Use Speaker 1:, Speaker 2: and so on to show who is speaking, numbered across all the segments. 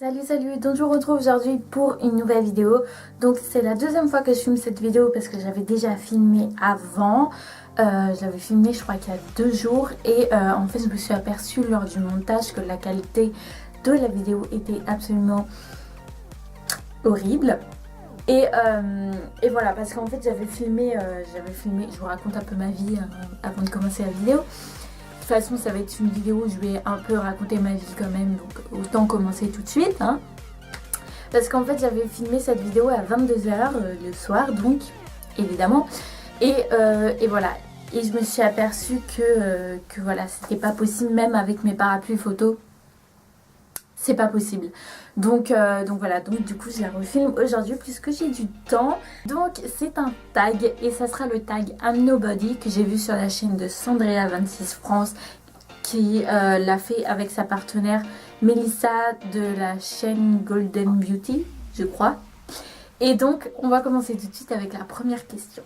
Speaker 1: Salut, donc je vous retrouve aujourd'hui pour une nouvelle vidéo. Donc c'est la deuxième fois que je filme cette vidéo parce que j'avais déjà filmé avant. Je l'avais filmé je crois qu'il y a 2 jours et en fait je me suis aperçue lors du montage que la qualité de la vidéo était absolument horrible. Et voilà, parce qu'en fait j'avais filmé, je vous raconte un peu ma vie avant de commencer la vidéo. De toute façon ça va être une vidéo où je vais un peu raconter ma vie quand même, donc autant commencer tout de suite hein. Parce qu'en fait j'avais filmé cette vidéo à 22h le soir, donc évidemment, et voilà, et je me suis aperçue que voilà, c'était pas possible, même avec mes parapluies photos c'est pas possible. Donc voilà, donc du coup je la refilme aujourd'hui puisque j'ai du temps. Donc c'est un tag et ça sera le tag I'm Nobody que j'ai vu sur la chaîne de Sandrea26 France qui l'a fait avec sa partenaire Mélissa de la chaîne Golden Beauty, je crois. Et donc on va commencer tout de suite avec la première question.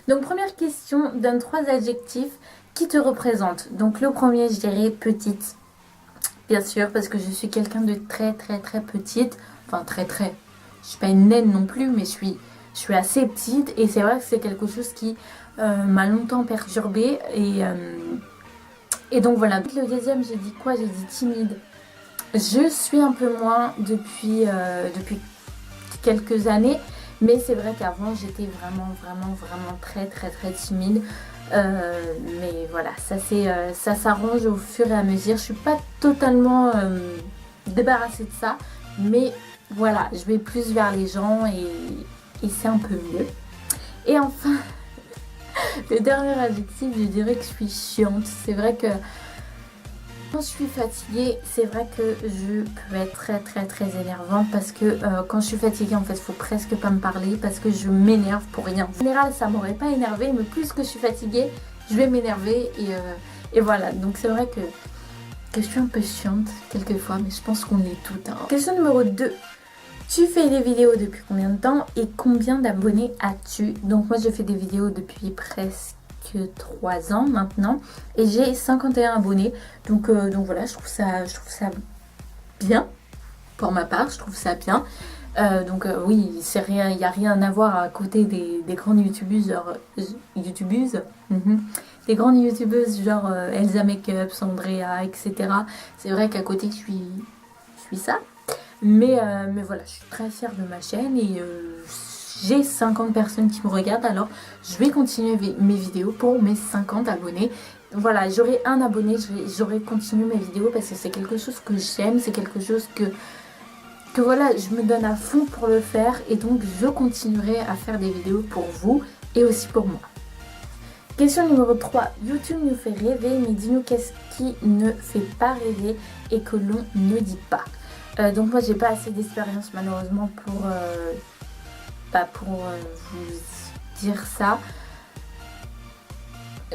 Speaker 1: Donc première question, donne 3 adjectifs qui te représentent. Donc le premier, je dirais petite. Bien sûr, parce que je suis quelqu'un de très petite. Enfin très. Je suis pas une naine non plus, mais je suis assez petite. Et c'est vrai que c'est quelque chose qui m'a longtemps perturbée. Et donc voilà. Le deuxième, j'ai dit quoi? J'ai dit timide. Je suis un peu moins depuis quelques années. Mais c'est vrai qu'avant, j'étais vraiment très timide. Mais voilà, ça s'arrange au fur et à mesure. Je suis pas totalement débarrassée de ça, mais voilà, je vais plus vers les gens et c'est un peu mieux. Et enfin, le dernier adjectif, je dirais que je suis chiante. C'est vrai que quand je suis fatiguée, c'est vrai que je peux être très énervante parce que quand je suis fatiguée, en fait, il faut presque pas me parler parce que je m'énerve pour rien. En général, ça m'aurait pas énervé, mais plus que je suis fatiguée, je vais m'énerver et voilà. Donc c'est vrai que je suis un peu chiante quelquefois, mais je pense qu'on est toutes. Hein. Question numéro 2. Tu fais des vidéos depuis combien de temps et combien d'abonnés as-tu? Donc moi, je fais des vidéos depuis presque 3 ans maintenant et j'ai 51 abonnés, donc voilà, je trouve ça bien pour ma part, je trouve ça bien. Oui, c'est rien, il n'y a rien à voir à côté des grandes youtubeuses des grandes youtubeuses genre Elsa Makeup, Sandrea, etc. C'est vrai qu'à côté je suis ça, mais voilà, je suis très fière de ma chaîne et j'ai 50 personnes qui me regardent, alors je vais continuer mes vidéos pour mes 50 abonnés. Voilà, j'aurai un abonné, j'aurai continué mes vidéos parce que c'est quelque chose que j'aime, c'est quelque chose que voilà, je me donne à fond pour le faire et donc je continuerai à faire des vidéos pour vous et aussi pour moi. Question numéro 3. YouTube nous fait rêver, mais dis-nous qu'est-ce qui ne fait pas rêver et que l'on ne dit pas. Donc moi j'ai pas assez d'expérience malheureusement pour vous dire ça.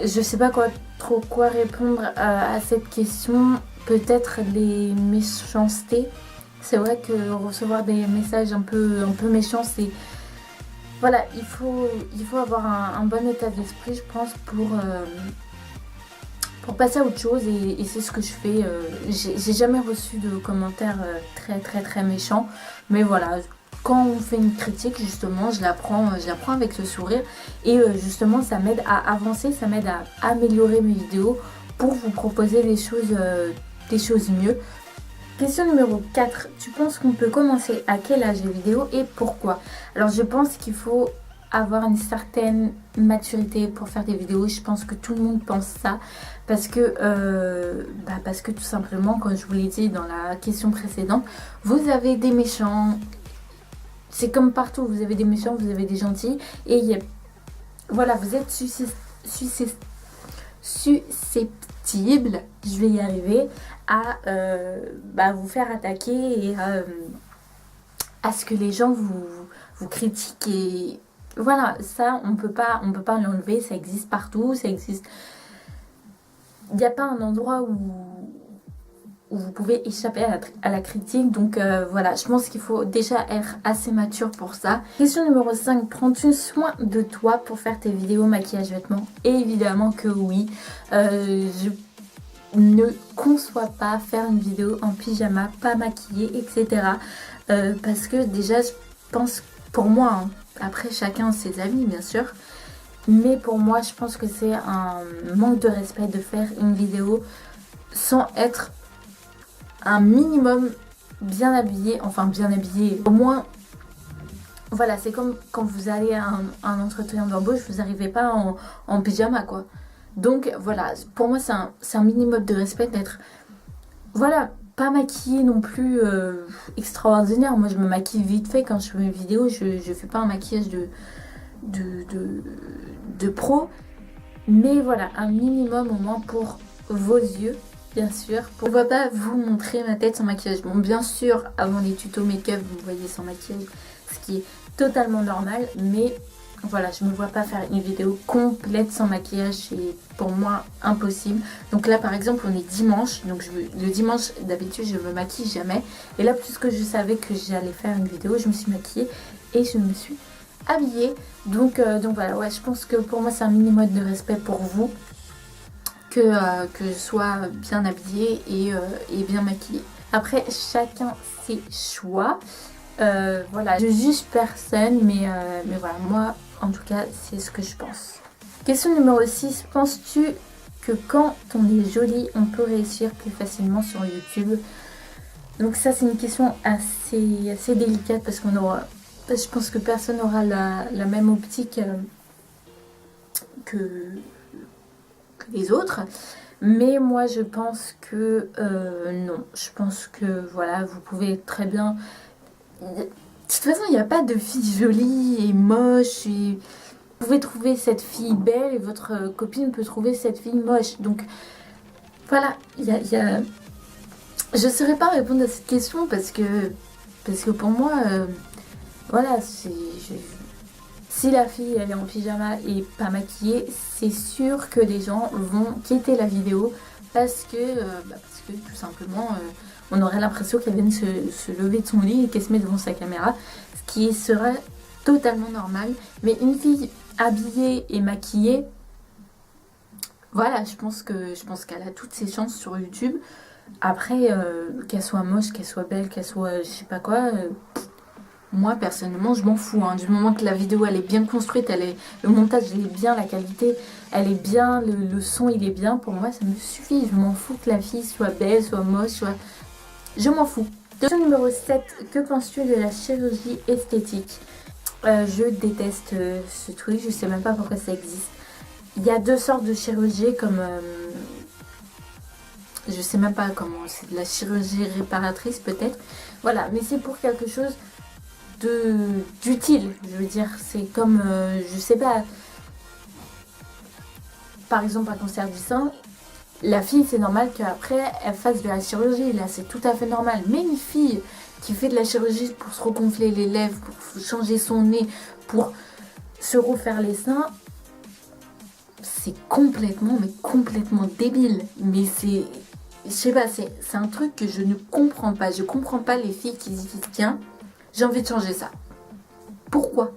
Speaker 1: Je sais pas trop quoi répondre à cette question. Peut-être les méchancetés. C'est vrai que recevoir des messages un peu méchants, c'est... Voilà, il faut avoir un bon état d'esprit, je pense, pour passer à autre chose et c'est ce que je fais. J'ai jamais reçu de commentaires très méchants, mais voilà, quand on fait une critique, justement, je la prends avec le sourire et justement ça m'aide à avancer, ça m'aide à améliorer mes vidéos pour vous proposer des choses mieux. Question numéro 4. Tu penses qu'on peut commencer à quel âge les vidéos et pourquoi? Alors je pense qu'il faut avoir une certaine maturité pour faire des vidéos. Je pense que tout le monde pense ça. Parce que tout simplement, comme je vous l'ai dit dans la question précédente, vous avez des méchants. C'est comme partout, vous avez des méchants, vous avez des gentils. Et voilà, vous êtes susceptible, je vais y arriver, à vous faire attaquer et à ce que les gens vous critiquent. Et voilà, ça on peut pas l'enlever, ça existe partout, ça existe. Il n'y a pas un endroit où vous pouvez échapper à la critique. Donc voilà, je pense qu'il faut déjà être assez mature pour ça. Question numéro 5. Prends-tu soin de toi pour faire tes vidéos maquillage vêtements? Et évidemment que oui. ne conçois pas faire une vidéo en pyjama, pas maquillée, etc. Parce que déjà, je pense, pour moi, hein, après chacun ses avis bien sûr, mais pour moi, je pense que c'est un manque de respect de faire une vidéo sans être un minimum bien habillé, enfin bien habillé, au moins. Voilà, c'est comme quand vous allez à un entretien d'embauche, vous n'arrivez pas en pyjama, quoi. Donc voilà, pour moi c'est un minimum de respect d'être, voilà, pas maquillée non plus extraordinaire. Moi je me maquille vite fait quand je fais mes vidéos, je fais pas un maquillage de, de, de pro. Mais voilà, un minimum au moins pour vos yeux, bien sûr. On ne va pas vous montrer ma tête sans maquillage. Bon, bien sûr, avant les tutos make-up, vous me voyez sans maquillage, ce qui est totalement normal. Mais voilà, je ne me vois pas faire une vidéo complète sans maquillage. C'est pour moi impossible. Donc là, par exemple, on est dimanche. Donc le dimanche, d'habitude, je me maquille jamais. Et là, puisque je savais que j'allais faire une vidéo, je me suis maquillée et je me suis habillée. Donc voilà, ouais, je pense que pour moi, c'est un minimum de respect pour vous. Que je sois bien habillée et bien maquillée. Après, chacun ses choix. Voilà, je juge personne, mais voilà, moi, en tout cas, c'est ce que je pense. Question numéro 6. Penses-tu que quand on est jolie, on peut réussir plus facilement sur YouTube? Donc ça, c'est une question assez délicate parce qu'on aura... Je pense que personne n'aura la même optique que les autres, mais moi je pense que non, je pense que voilà, vous pouvez très bien, de toute façon il n'y a pas de fille jolie et moche, et vous pouvez trouver cette fille belle et votre copine peut trouver cette fille moche, donc voilà, il y a... je ne saurais pas répondre à cette question parce que pour moi voilà, si la fille elle est en pyjama et pas maquillée, c'est sûr que les gens vont quitter la vidéo parce que tout simplement on aurait l'impression qu'elle vient de se lever de son lit et qu'elle se met devant sa caméra, ce qui serait totalement normal. Mais une fille habillée et maquillée, voilà, je pense qu'elle a toutes ses chances sur YouTube. Après, qu'elle soit moche, qu'elle soit belle, qu'elle soit je sais pas quoi... moi personnellement je m'en fous, hein. Du moment que la vidéo elle est bien construite, le montage il est bien, la qualité elle est bien, le son il est bien, pour moi ça me suffit. Je m'en fous que la fille soit belle, soit moche, je m'en fous. Question numéro 7. Que penses-tu de la chirurgie esthétique? Je déteste ce truc, je sais même pas pourquoi ça existe. Il y a deux sortes de chirurgie comme... je sais même pas comment, c'est de la chirurgie réparatrice peut-être. Voilà, mais c'est pour quelque chose d'utile, je veux dire, c'est comme je sais pas, par exemple un cancer du sein, la fille c'est normal qu'après elle fasse de la chirurgie, là c'est tout à fait normal, mais une fille qui fait de la chirurgie pour se regonfler les lèvres, pour changer son nez, pour se refaire les seins, c'est complètement débile. Mais c'est, je sais pas, c'est un truc que je ne comprends pas. Je comprends pas les filles qui disent tiens, j'ai envie de changer ça. Pourquoi?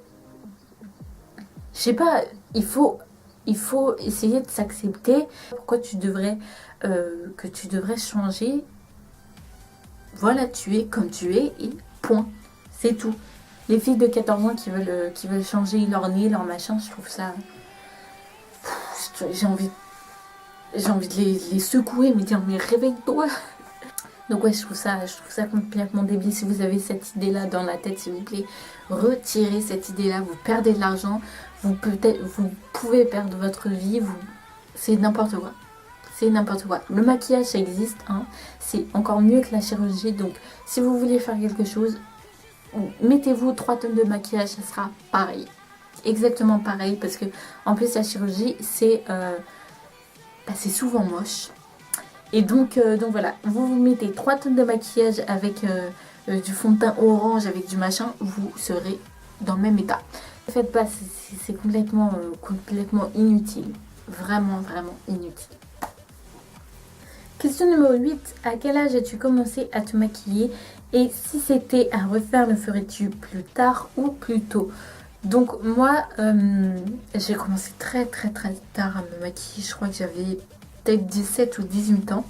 Speaker 1: Je sais pas, il faut essayer de s'accepter. Pourquoi tu devrais changer? Voilà, tu es comme tu es et point. C'est tout. Les filles de 14 ans qui veulent changer leur nez, leur machin, je trouve ça... J'ai envie de les secouer, me dire mais réveille-toi. Donc ouais, je trouve ça complètement débile. Si vous avez cette idée-là dans la tête, s'il vous plaît, retirez cette idée-là. Vous perdez de l'argent, vous pouvez perdre votre vie. C'est n'importe quoi. C'est n'importe quoi. Le maquillage, ça existe, hein. C'est encore mieux que la chirurgie. Donc si vous voulez faire quelque chose, mettez-vous 3 tonnes de maquillage, ça sera pareil. Exactement pareil, parce que en plus la chirurgie, c'est souvent moche. Et donc voilà, vous mettez 3 tonnes de maquillage avec du fond de teint orange, avec du machin, vous serez dans le même état. Ne faites pas, c'est complètement inutile. Vraiment inutile. Question numéro 8. À quel âge as-tu commencé à te maquiller? Et si c'était à refaire, le ferais-tu plus tard ou plus tôt? Donc moi, j'ai commencé très tard à me maquiller. Je crois que j'avais peut-être 17 ou 18 ans.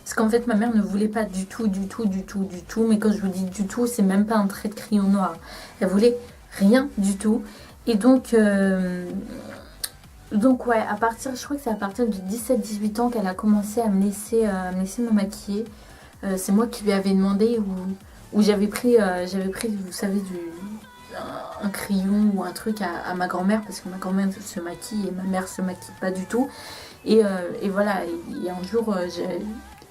Speaker 1: Parce qu'en fait, ma mère ne voulait pas du tout. Mais quand je vous dis du tout, c'est même pas un trait de crayon noir. Elle voulait rien du tout. Et donc ouais, je crois que c'est à partir de 17-18 ans qu'elle a commencé à me laisser me maquiller. C'est moi qui lui avais demandé où j'avais pris, vous savez, un crayon ou un truc à ma grand-mère, parce que ma grand-mère se maquille et ma mère se maquille pas du tout. Et voilà, et un jour,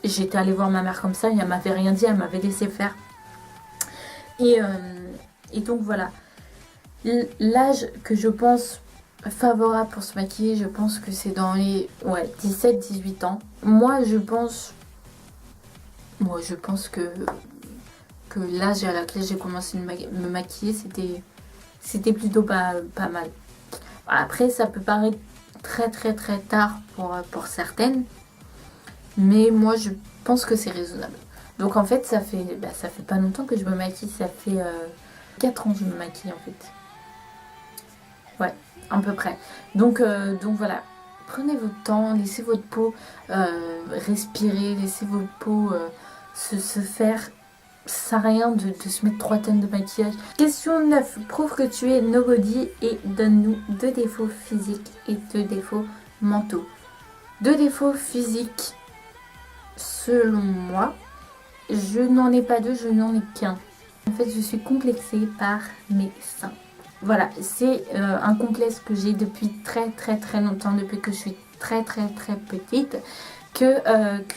Speaker 1: j'étais allée voir ma mère comme ça, et elle m'avait rien dit, elle m'avait laissé faire. Et donc voilà, l'âge que je pense favorable pour se maquiller, je pense que c'est dans les 17-18 ans. Moi je pense que l'âge à laquelle j'ai commencé de me maquiller, c'était plutôt pas mal. Après, ça peut paraître très tard pour certaines, mais moi je pense que c'est raisonnable. Donc en fait, ça fait pas longtemps que je me maquille, ça fait 4 ans que je me maquille en fait. Ouais, à peu près. Donc voilà, prenez votre temps, laissez votre peau respirer, laissez votre peau se faire. Ça sert à rien de se mettre 3 tonnes de maquillage. Question 9. Prouve que tu es nobody et donne-nous 2 défauts physiques et 2 défauts mentaux. 2 défauts physiques, selon moi, je n'en ai pas 2, je n'en ai qu'un. En fait, je suis complexée par mes seins. Voilà, c'est un complexe que j'ai depuis très longtemps, depuis que je suis très petite, que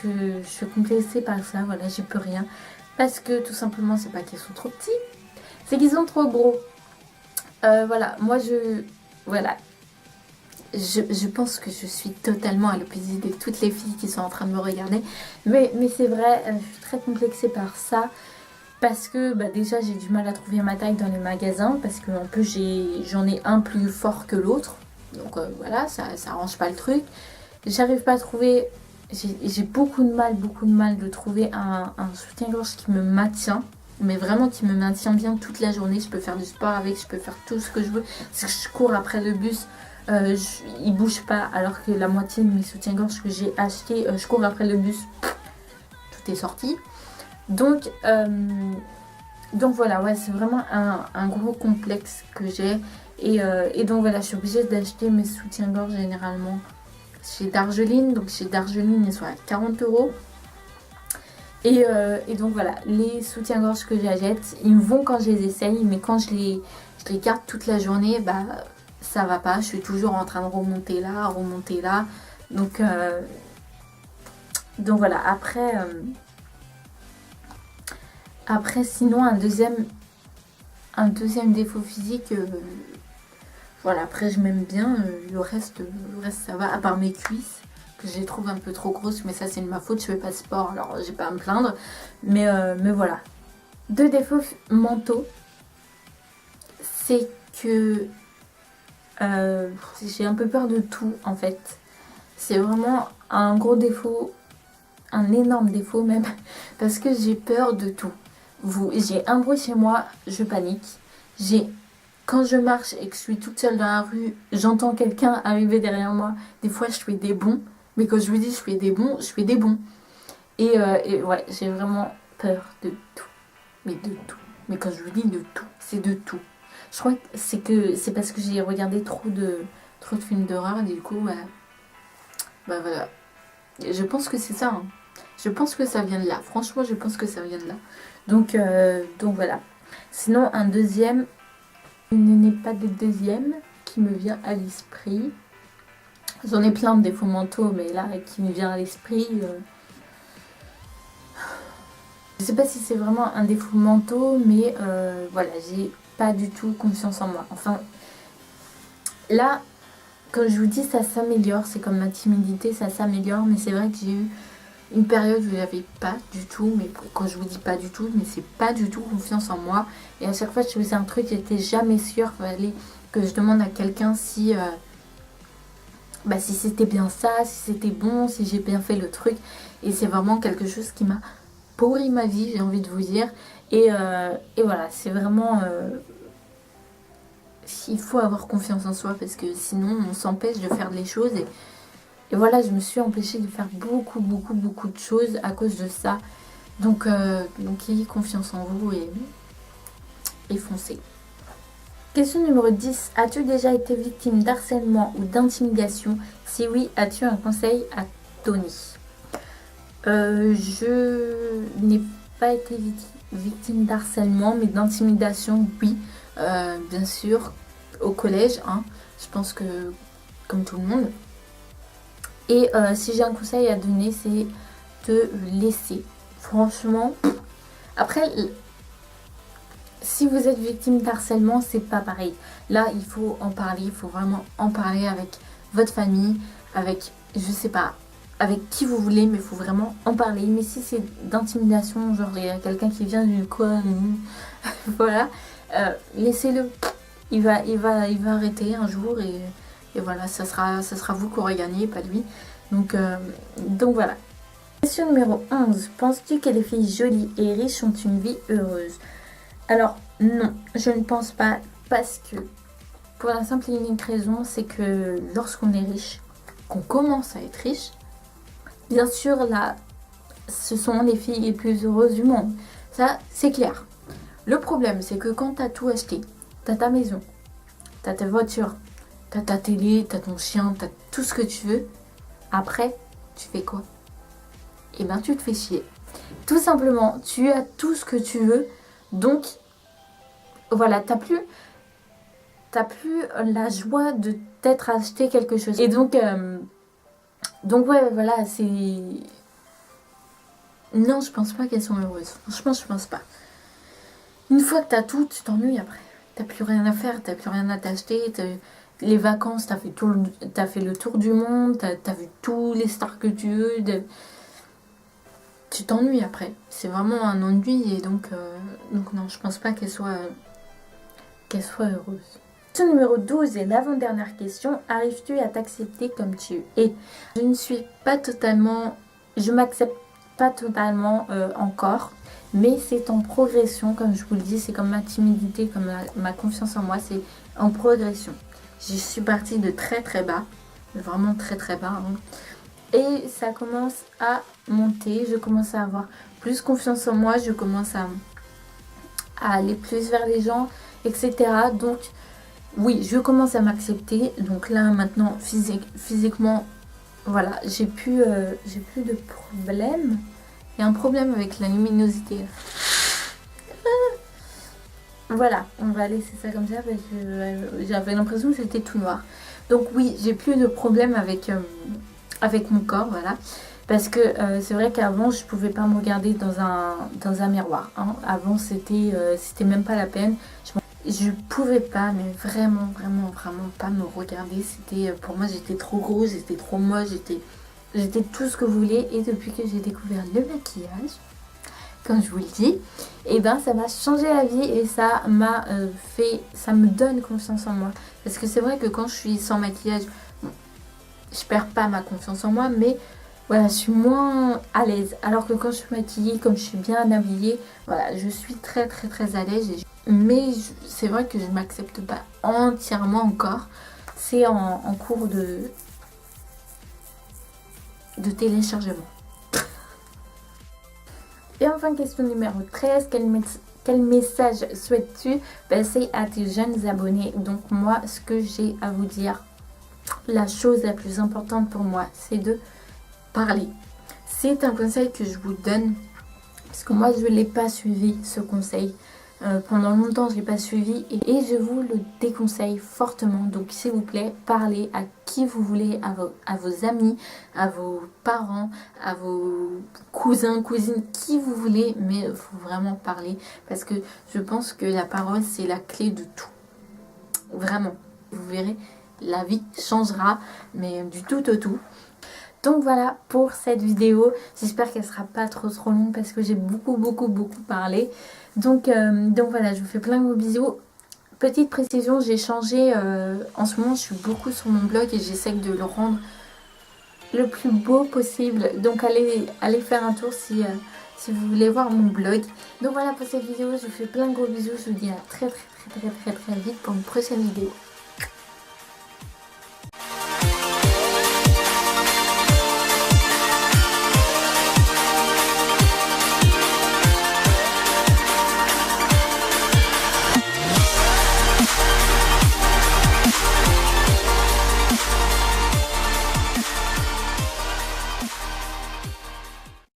Speaker 1: je suis complexée par ça. Voilà, j'y peux rien. Parce que tout simplement, c'est pas qu'ils sont trop petits, c'est qu'ils sont trop gros. Voilà, moi je pense que je suis totalement à l'opposé de toutes les filles qui sont en train de me regarder. Mais c'est vrai, je suis très complexée par ça. Parce que déjà j'ai du mal à trouver ma taille dans les magasins. Parce qu'en plus j'en ai un plus fort que l'autre. Donc voilà, ça arrange pas le truc. J'arrive pas à trouver... J'ai beaucoup de mal de trouver un soutien-gorge qui me maintient. Mais vraiment qui me maintient bien toute la journée. Je peux faire du sport avec, je peux faire tout ce que je veux. Si je cours après le bus, il bouge pas. Alors que la moitié de mes soutiens-gorge que j'ai acheté, je cours après le bus, tout est sorti. Donc voilà, ouais, c'est vraiment un gros complexe que j'ai. Et donc voilà, je suis obligée d'acheter mes soutiens-gorge généralement chez Darjeeling. Donc chez Darjeeling, ils sont à 40 €. Et donc voilà, les soutiens-gorge que j'achète, ils me vont quand je les essaye. Mais quand je les garde toute la journée, ça va pas. Je suis toujours en train de remonter là. Donc voilà, après, sinon, un deuxième défaut physique, voilà, après je m'aime bien, le reste ça va, à part mes cuisses, que je les trouve un peu trop grosses, mais ça c'est de ma faute, je fais pas de sport, alors j'ai pas à me plaindre, mais voilà. 2 défauts mentaux, c'est que j'ai un peu peur de tout en fait. C'est vraiment un gros défaut, un énorme défaut même, parce que j'ai peur de tout. J'ai un bruit chez moi, je panique. Quand je marche et que je suis toute seule dans la rue, j'entends quelqu'un arriver derrière moi. Des fois, je fais des bonds. Mais quand je vous dis je fais des bonds, je fais des bonds. Et ouais, j'ai vraiment peur de tout. Mais de tout. Mais quand je vous dis de tout, c'est de tout. Je crois que c'est parce que j'ai regardé trop de films d'horreur. Du coup, voilà. Je pense que c'est ça. Hein. Je pense que ça vient de là. Franchement, je pense que ça vient de là. Donc voilà. Sinon, un deuxième, il n'est pas de deuxième qui me vient à l'esprit. J'en ai plein de défauts mentaux, mais là, qui me vient à l'esprit. Je sais pas si c'est vraiment un défaut mentaux, mais voilà, j'ai pas du tout confiance en moi. Enfin, là, comme je vous dis, ça s'améliore. C'est comme ma timidité, ça s'améliore. Mais c'est vrai que j'ai eu une période où j'avais pas du tout, mais quand je vous dis pas du tout, mais c'est pas du tout confiance en moi. Et à chaque fois que je faisais un truc, j'étais jamais sûre que je demande à quelqu'un si c'était bien ça, si c'était bon, si j'ai bien fait le truc. Et c'est vraiment quelque chose qui m'a pourri ma vie, j'ai envie de vous dire. Et voilà, c'est vraiment... il faut avoir confiance en soi parce que sinon on s'empêche de faire les choses Et voilà, je me suis empêchée de faire beaucoup de choses à cause de ça. Donc ayez confiance en vous et foncez. Question numéro 10. As-tu déjà été victime d'harcèlement ou d'intimidation? Si oui, as-tu un conseil à donner? Je n'ai pas été victime d'harcèlement, mais d'intimidation, oui. Bien sûr, au collège, hein, je pense que comme tout le monde. Et si j'ai un conseil à donner, c'est de laisser. Franchement, après, si vous êtes victime d'harcèlement, c'est pas pareil. Là, il faut en parler, il faut vraiment en parler avec votre famille, avec, je sais pas, avec qui vous voulez, mais il faut vraiment en parler. Mais si c'est d'intimidation, genre il y a quelqu'un qui vient du coin, voilà, laissez-le. Il va arrêter un jour et voilà, ça sera vous qui aurez gagné, pas lui. Donc voilà. Question numéro 11. Penses-tu que les filles jolies et riches ont une vie heureuse? Alors non, je ne pense pas, parce que pour la simple et unique raison, c'est que lorsqu'on est riche, qu'on commence à être riche, bien sûr là, ce sont les filles les plus heureuses du monde. Ça, c'est clair. Le problème, c'est que quand tu as tout acheté, tu as ta maison, tu as ta voiture, tu as ta télé, tu as ton chien, tu as tout ce que tu veux, après, tu fais quoi? Eh bien, tu te fais chier. Tout simplement, tu as tout ce que tu veux, donc voilà, t'as plus la joie de t'être acheté quelque chose. Et donc ouais, voilà, c'est... Non, je pense pas qu'elles sont heureuses. Franchement, je pense pas. Une fois que t'as tout, tu t'ennuies après. T'as plus rien à faire, t'as plus rien à t'acheter. Les vacances, t'as fait le tour du monde, t'as vu tous les stars que tu veux. Tu t'ennuies après. C'est vraiment un ennui et donc non, je pense pas qu'elle soit heureuse. Question numéro 12 et l'avant-dernière question. Arrives-tu à t'accepter comme tu es? Je ne suis pas totalement... Je m'accepte pas totalement encore. Mais c'est en progression, comme je vous le dis. C'est comme ma timidité, comme ma confiance en moi. C'est en progression. Je suis partie de très très bas. Vraiment très très bas. Hein. Et ça commence à monter. Je commence à avoir plus confiance en moi. Je commence à aller plus vers les gens, etc. Donc oui, je commence à m'accepter. Donc là maintenant physiquement, voilà, j'ai plus de problème. Il y a un problème avec la luminosité. Voilà, on va laisser ça comme ça parce que j'avais l'impression que c'était tout noir. Donc oui, j'ai plus de problème avec mon corps, voilà. Parce que c'est vrai qu'avant, je pouvais pas me regarder dans un miroir. Hein. Avant, c'était même pas la peine. Je pouvais pas, mais vraiment pas me regarder. C'était pour moi, j'étais trop grosse, j'étais trop moche, j'étais tout ce que vous voulez. Et depuis que j'ai découvert le maquillage, comme je vous le dis, et ben ça m'a changé la vie et ça me donne confiance en moi. Parce que c'est vrai que quand je suis sans maquillage, bon, je perds pas ma confiance en moi, mais voilà, je suis moins à l'aise. Alors que quand je suis maquillée, comme je suis bien habillée, voilà, je suis très à l'aise. Mais c'est vrai que je ne m'accepte pas entièrement encore. C'est en cours de téléchargement. Et enfin, question numéro 13. Quel message souhaites-tu passer à tes jeunes abonnés? Donc moi, ce que j'ai à vous dire, la chose la plus importante pour moi, c'est de parler. C'est un conseil que je vous donne parce que moi je ne l'ai pas suivi, ce conseil. Pendant longtemps je l'ai pas suivi et je vous le déconseille fortement. Donc s'il vous plaît, parlez à qui vous voulez, à vos amis, à vos parents, à vos cousins, cousines, qui vous voulez, mais il faut vraiment parler parce que je pense que la parole c'est la clé de tout. Vraiment, vous verrez, la vie changera, mais du tout au tout. Donc voilà pour cette vidéo, j'espère qu'elle sera pas trop longue parce que j'ai beaucoup parlé. Donc voilà, je vous fais plein de gros bisous. Petite précision, j'ai changé, en ce moment je suis beaucoup sur mon blog et j'essaie de le rendre le plus beau possible. Donc allez faire un tour si vous voulez voir mon blog. Donc voilà pour cette vidéo, je vous fais plein de gros bisous, je vous dis à très vite pour une prochaine vidéo.